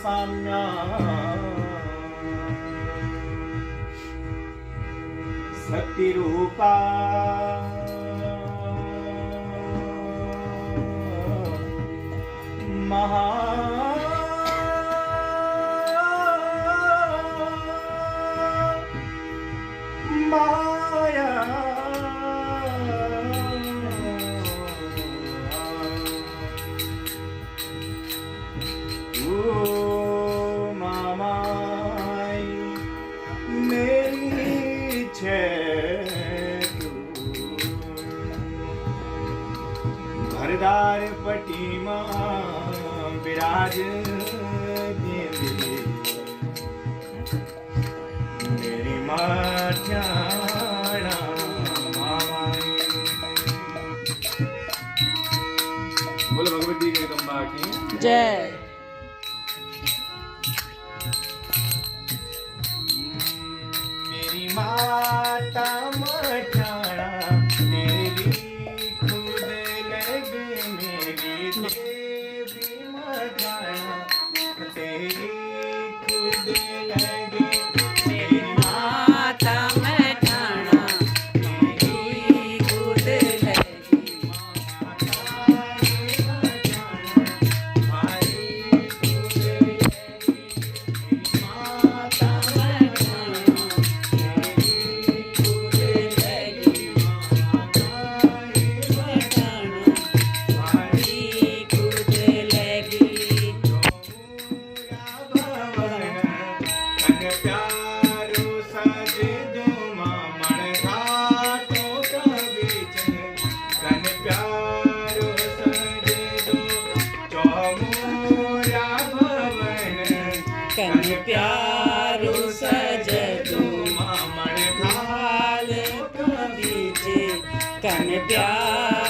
साम्या शक्ति रूपा महा माया ओ मामाई मेरी छे तू घरदार पटी विराज देवी मेरी माठ्याणा मामाई। बोलो भगवती जगदम्बा की जय। मेरी माता मठाणा तेरी खुद लगे मेरी देवी मठाणा तेरी खुद लगे मेरी माता मठाणा तेरी खुद लगी कन प्यारो सजदो मामण थाल कबीजे कन प्यारो